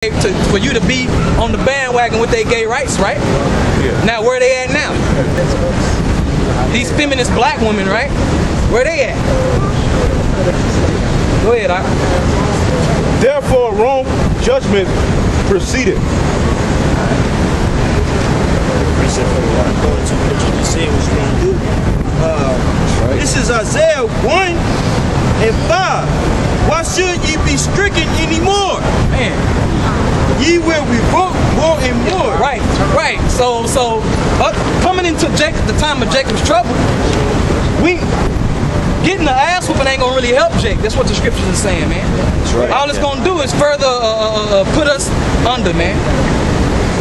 for you to be on the bandwagon with their gay rights, right? Yeah. Now, where they at now? These feminist black women, right? Where they at? Go ahead, Therefore, Rome judgment proceeded. This is Isaiah 1:5. Why should ye be stricken anymore? Man. Ye will revolt more and more. Right. So coming into the time of Jacob's trouble, getting the ass whooping ain't gonna really help Jake. That's what the scriptures are saying, man. That's right. All it's gonna do is further put us under, man.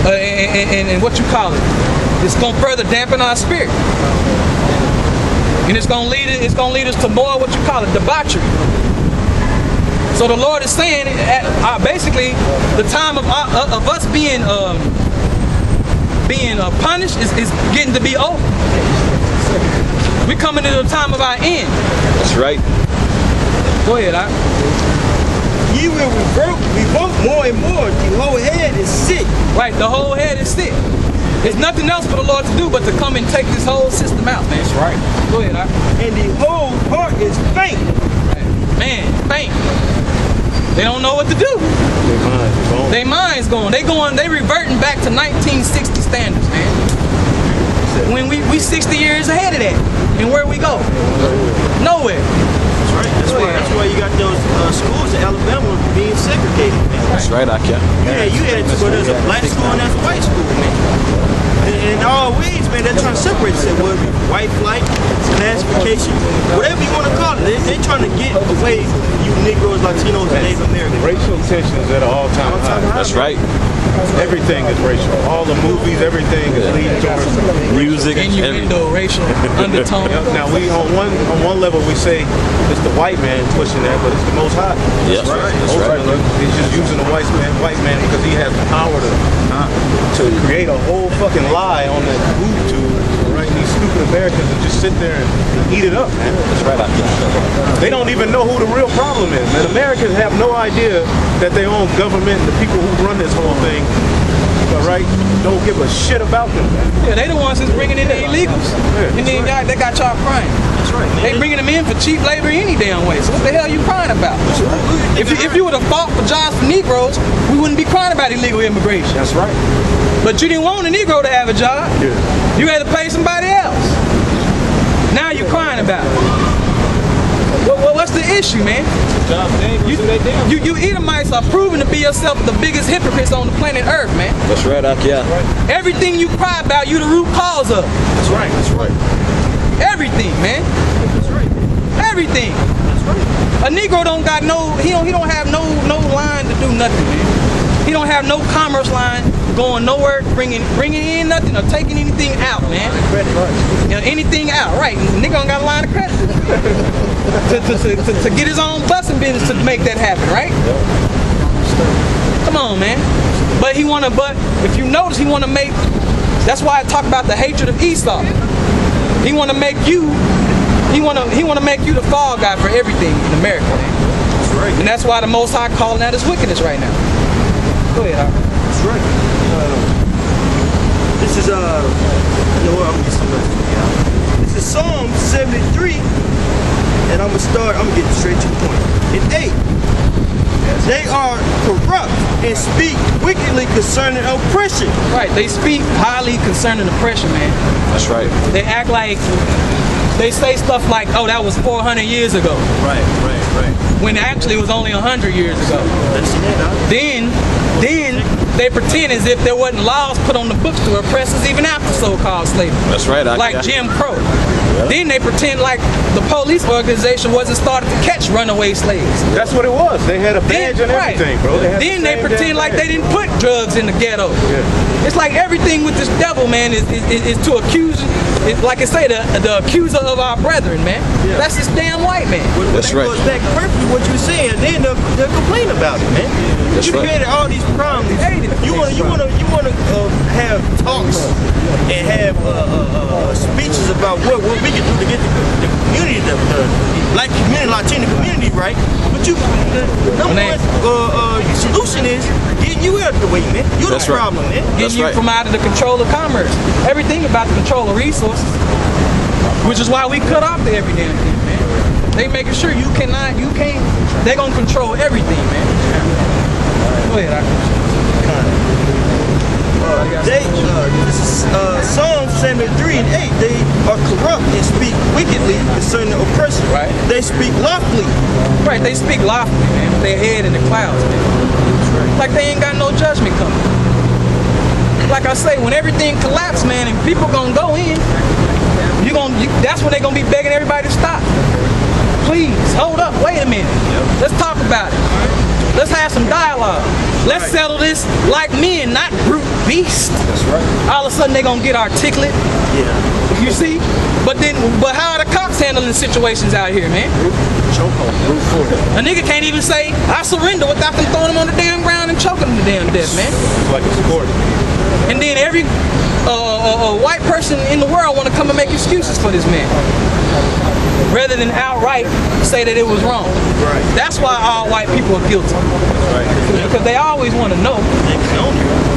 And what you call it? It's gonna further dampen our spirit, and it's gonna lead us to more what you call it, debauchery. So the Lord is saying, basically, the time of us being punished is getting to be over. We're coming to the time of our end. That's right. Go ahead, Ye will revolt more and more. The whole head is sick. Right, the whole head is sick. There's nothing else for the Lord to do but to come and take this whole system out, man. That's right. Go ahead, And the whole heart is faint. Man, faint. They don't know what to do. Their mind's gone. They reverting back to 1960 standards, man. When we 60 years ahead of that. And where we go? Nowhere. That's right. That's why you got those schools in Alabama being segregated, man. That's right, Akia. You had to go, there's a black school and there's a white school, man. In all ways, man, they're trying to separate it. Whether it be white flight, classification, whatever you want to call it. They're trying to get away you Negroes, Latinos, and Native Americans. Racial tensions at an all-time high. That's right. Everything is racial. All the movies, everything is leading towards Music, innuendo, racial undertone. Now we on one level we say it's the white man pushing that, but it's the Most High. Yes, that's right. He's just using the white man because he has the power to create a whole fucking lie on that food tube. Right? These stupid Americans will just sit there and eat it up, man. That's right. They don't even know who the real problem is, man. Americans have no idea that their own government, the people who run this whole thing, all right, don't give a shit about them, man. Yeah, they the ones that's bringing in the illegals. Yeah, And then they got y'all crying. That's right, man. They bringing them in for cheap labor any damn way. So what the hell are you crying about? If you would have fought for jobs for Negroes, we wouldn't be crying about illegal immigration. That's right. But you didn't want a Negro to have a job. Yeah. You had to pay somebody else. Now you're crying about it. What's the issue, man? You Edomites are proving to be yourself the biggest hypocrites on the planet Earth, man. That's right, Akia. Everything you cry about, you the root cause of. That's right. That's right. Everything, man. That's right. Everything. That's right. A Negro don't got he don't have no line to do nothing, man. He don't have no commerce line going nowhere, bringing in nothing or taking anything out, man. You know, anything out, right? Nigga don't got a line of credit to get his own busing business to make that happen, right? Come on, man. But if you notice, he wanna make. That's why I talk about the hatred of Esau. He wanna make you. He wanna make you the fall guy for everything in America, man. That's right. And that's why the Most High calling out his wickedness right now. Go ahead, Howard. That's right. This is I'm gonna get some of this. This is Psalm 73, and I'm gonna get straight to the point. In 8, they are corrupt and speak wickedly concerning oppression. Right, they speak highly concerning oppression, man. That's right. They act like they say stuff like, "Oh, that was 400 years ago," Right. when actually it was only 100 years ago. Let's see that, huh? Then they pretend as if there wasn't laws put on the books to oppress us even after so-called slavery. That's right, Akia. Like Jim Crow. Then they pretend like the police organization wasn't started to catch runaway slaves. That's what it was. They had a badge and everything, bro. Then they pretend like they didn't put drugs in the ghetto. Yeah. It's like everything with this devil, man, is to accuse. It's like I say, the accuser of our brethren, man. Yeah. That's this damn white man. That's right. That goes back perfectly what you're saying. Then they'll complain about it, man. That's You right. created all these problems. You wanna have talks and have speeches about what we can do to get the community, the black community, Latino community right. But the number one solution is getting you out of the way, man. You the problem, man. Getting you from out of the control of commerce. Everything about the control of resources. Which is why we cut off the every damn thing, man. They making sure you can't, they gonna control everything, man. Go ahead, Psalms 73 and 8, they are corrupt and speak wickedly concerning the oppressor. Right. They speak lawfully. Right, they speak lawfully, man, with their head in the clouds, man. Like they ain't got no judgment coming. Like I say, when everything collapses, man, and people gonna go in, that's when they gonna be begging everybody to stop. Please, hold up, wait a minute. Let's talk about it. Let's have some dialogue. Let's settle this like men, not brute beasts. That's right. All of a sudden they gonna get articulate. Yeah. You see? But how are the cops handling situations out here, man? A nigga can't even say, I surrender without them throwing him on the damn ground and choking him to damn death, man. It's like a sport. And then every white person in the world want to come and make excuses for this man, rather than outright say that it was wrong. Right. That's why all white people are guilty. Right. Because they always want to know.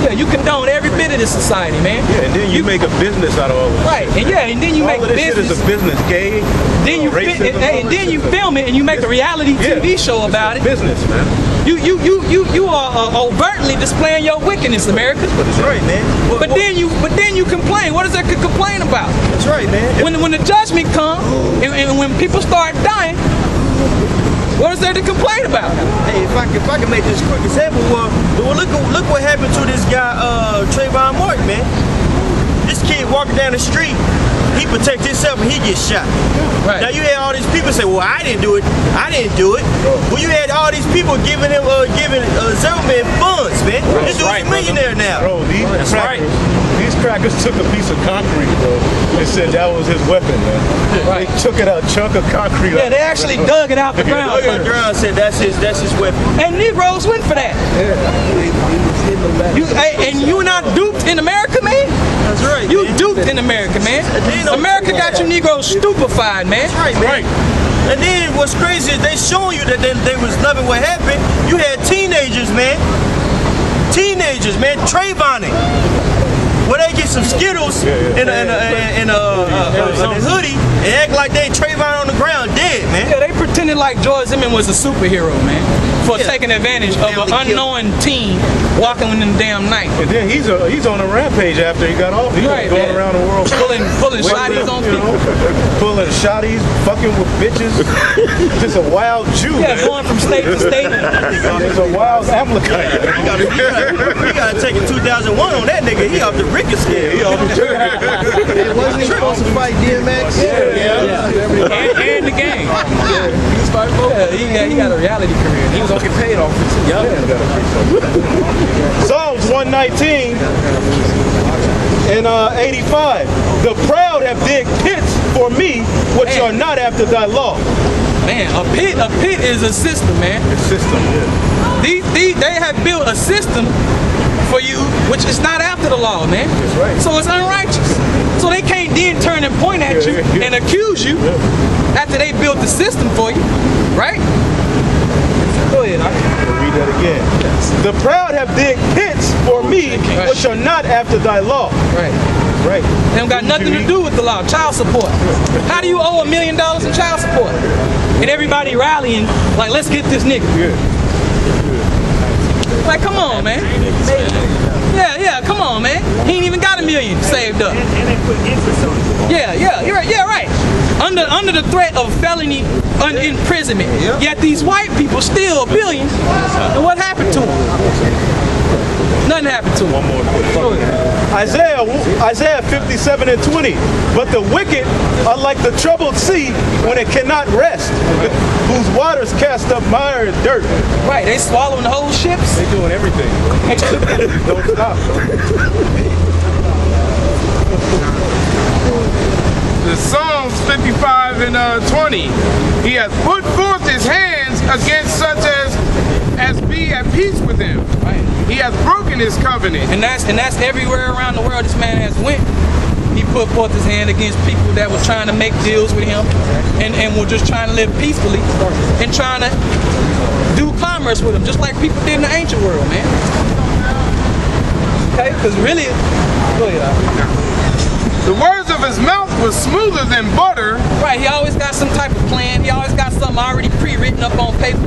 Yeah, you condone every bit of this society, man. Yeah, and then you make a business out of all of this. Right, and yeah, and then you All make of this business. shit is a business. Gay, Then you racism, and then you film it and you make a reality TV show about it. Business, man. You are overtly displaying your wickedness, America. That's right, man. But then you complain. What is there to complain about? That's right, man. When the judgment comes and when people start dying, what is there to complain about? Hey, if I can make this quick example, well look what happened to this guy Trayvon Martin, man. This kid walking down the street, he protects himself and he gets shot. Right. Now you had all these people say, well, I didn't do it. Well, you had all these people giving him Zimmerman funds, man. This dude's a millionaire now. Bro, these crackers took a piece of concrete, bro, and said that was his weapon, man. Right. They took it out, chunk of concrete. Yeah, they actually dug it out the ground. Dug it out the ground, said that's his weapon. And Negroes went for that. And you not duped in America, man? That's right. You man. duped in America, man. know- America got you Negroes stupefied, man. That's right, man. And then what's crazy is they showing you that they was loving what happened. You had teenagers, man. Trayvoning. Where they get some Skittles in a hoodie and act like they Trayvon on the ground dead, man. Yeah, they pretended like George Zimmerman was a superhero, man, for taking advantage of an unknown teen walking in the damn night. And then he's on a rampage after he got off. He's Right, going man. around the world Pulling shotties on people. pulling shotties, fucking with bitches. Just a wild Jew. Yeah, man. going from state to state. He's a wild Amalekite. We gotta take a 2001 on that nigga. He off the Ricker scale. He off the trip. Wasn't he supposed to fight DMX? And the game. Yeah, he got a reality career. He was gonna get paid off this. Psalms 119 and 85. The proud have digged pits for me, which are not after thy law. Man, a pit is a system, man. The system, They have built a system for you, which is not after the law, man. That's right. So it's unrighteous. So they can't then turn and point at you and accuse you after they built the system for you, right? Go ahead. Read that again. The proud have digged pits for me, which are not after thy law. Right. Right. They don't got nothing to do with the law. Child support. How do you owe $1 million in child support? And everybody rallying like, let's get this nigga. Like, come on, man. Yeah, come on, man. He ain't even got $1 million saved up. And they put interest on it. Yeah, you're right. Yeah, right. Under the threat of felony imprisonment. Yet these white people steal billions. And what happened to them? Nothing happened to them. One more. Isaiah 57 and 20. But the wicked are like the troubled sea when it cannot rest, whose waters cast up mire and dirt. Right, they swallowing the whole ships. They doing everything. Don't stop. The Psalms 55 and 20. He has put forth his hands against such as be at peace with him. Right. He has broken his covenant. And that's everywhere around the world this man has went. He put forth his hand against people that was trying to make deals with him and were just trying to live peacefully and trying to do commerce with him, just like people did in the ancient world, man. Okay? Because really, go ahead. The words of his mouth was smoother than butter. Right, he always got some type of plan. He always got something already pre-written up on paper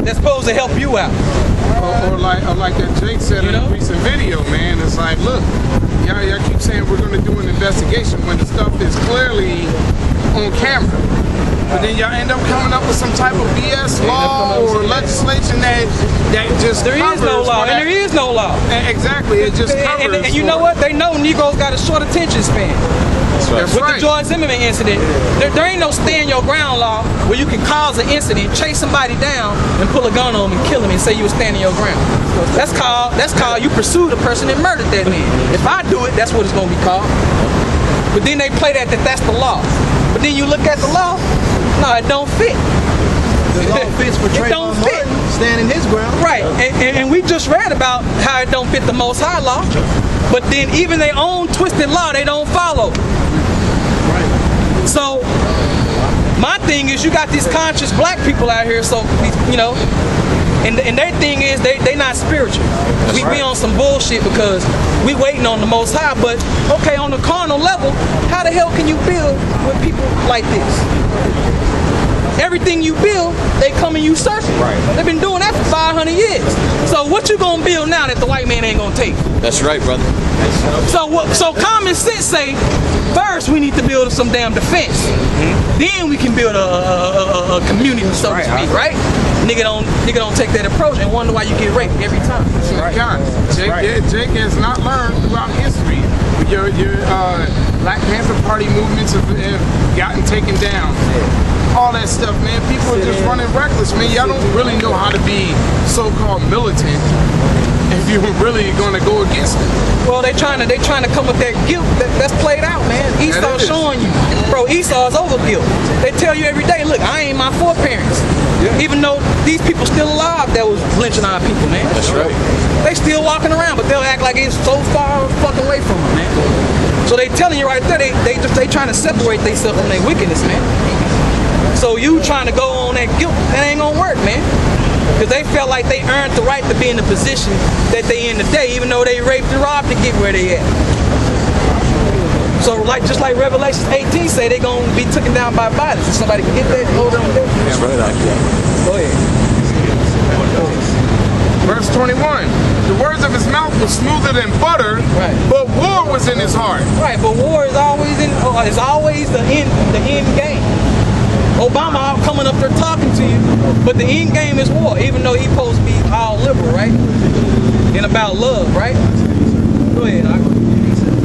that's supposed to help you out. Or like that Jake said in a recent video, man. It's like, look, y'all keep saying we're going to do an investigation when the stuff is clearly on camera. But then y'all end up coming up with some type of BS law or legislation that just There is no law, and there is no law. Exactly, it just covers. And you know what? They know Negroes got a short attention span. That's With right. the George Zimmerman incident, there ain't no stand your ground law where you can cause an incident, chase somebody down, and pull a gun on them and kill them and say you were standing your ground. That's called you pursued a person and murdered that man. If I do it, that's what it's gonna be called. But then they play that's the law. But then you look at the law, no, it don't fit. The law fits for It don't Trayvon fit. Martin standing his ground. Right, and we just read about how it don't fit the Most High law, but then even their own twisted law, they don't follow. So, my thing is, you got these conscious black people out here, so, and their thing is, they not spiritual. We on some bullshit because we waiting on the Most High, but, okay, on the carnal level, how the hell can you build with people like this? Everything you build, they come and usurp it. Right. They've been doing that for 500 years. So what you gonna build now that the white man ain't gonna take? That's right, brother. So common sense say, first we need to build some damn defense. Then we can build a community, so to speak, right? Nigga don't take that approach and wonder why you get raped every time. Jake has not learned throughout history. Your Black Panther Party movements have gotten taken down. All that stuff, man. People are just running reckless, man. Y'all don't really know how to be so-called militant if you're really going to go against it. Well, they trying to come with that guilt that's played out, man. Esau's showing you, bro. Esau's over guilt. They tell you every day, look, I ain't my foreparents. Yeah. Even though these people still alive that was lynching our people, man. That's right. They still walking around, but they'll act like it's so far fucking away from them, man. So they telling you right there, they trying to separate themselves from their wickedness, man. So you trying to go on that guilt, that ain't gonna work, man. Because they felt like they earned the right to be in the position that they in today, even though they raped and robbed to get where they at. So just like Revelation 18 say, they gonna be taken down by bodies. If somebody can get that, hold on there. That's right, Go ahead. Verse 21, the words of his mouth were smoother than butter, but war was in his heart. Right, but war is always the end game. Obama coming up there talking to you, but the end game is war, even though he's supposed to be all liberal, right? And about love, right? Go ahead,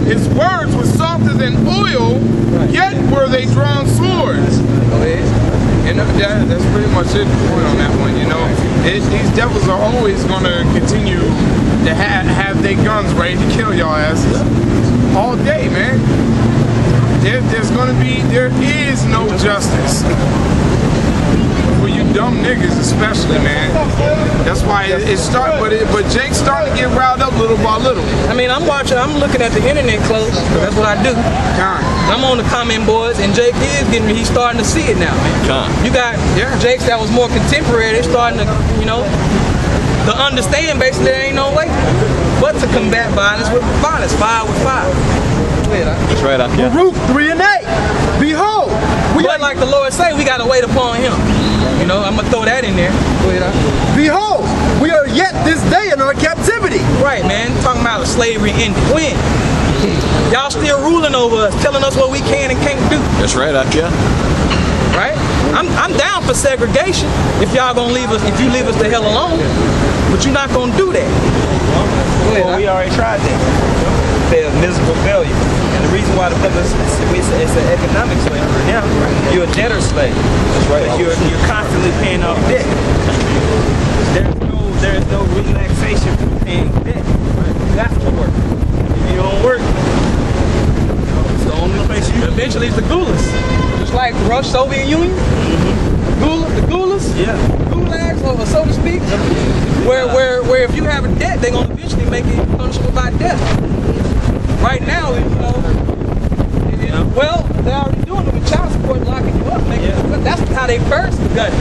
His words were softer than oil, yet were they drawn swords. Go ahead. And that's pretty much it on that one, These devils are always going to continue to have their guns ready to kill y'all asses all day, man. There is no justice for you dumb niggas, especially, man. That's why it started, but Jake's starting to get riled up little by little. I mean, I'm looking at the internet close. That's what I do. I'm on the comment boards, and Jake he's starting to see it now, man. You got Jakes that was more contemporary, they're starting to, to understand basically there ain't no way but to combat violence with violence, 5 with 5. That's right, Baruch 3 and 8. Behold, but like the Lord say, we gotta wait upon him. I'm gonna throw that in there. behold, we are yet this day in our captivity. Right, man. Talking about slavery ended. When? Y'all still ruling over us, telling us what we can and can't do. That's right, Right? I'm down for segregation if y'all gonna leave us, if you leave us the hell alone. But you're not gonna do that. Well, we already tried that. Failed, miserable failure. And the reason why the brother it's an economic slavery now. You're a debtor slave. That's right. You're constantly paying off debt. There is no relaxation from paying debt. You have to work. If you don't work, it's the only place you. Eventually, it's the gulas, just like the Russian Soviet Union. The gulas, gulags, or so to speak, where if you have a debt, they're gonna eventually make it punishable by death. Right now, know? Well, they're already doing it with child support, locking you up, making that's how they first got it.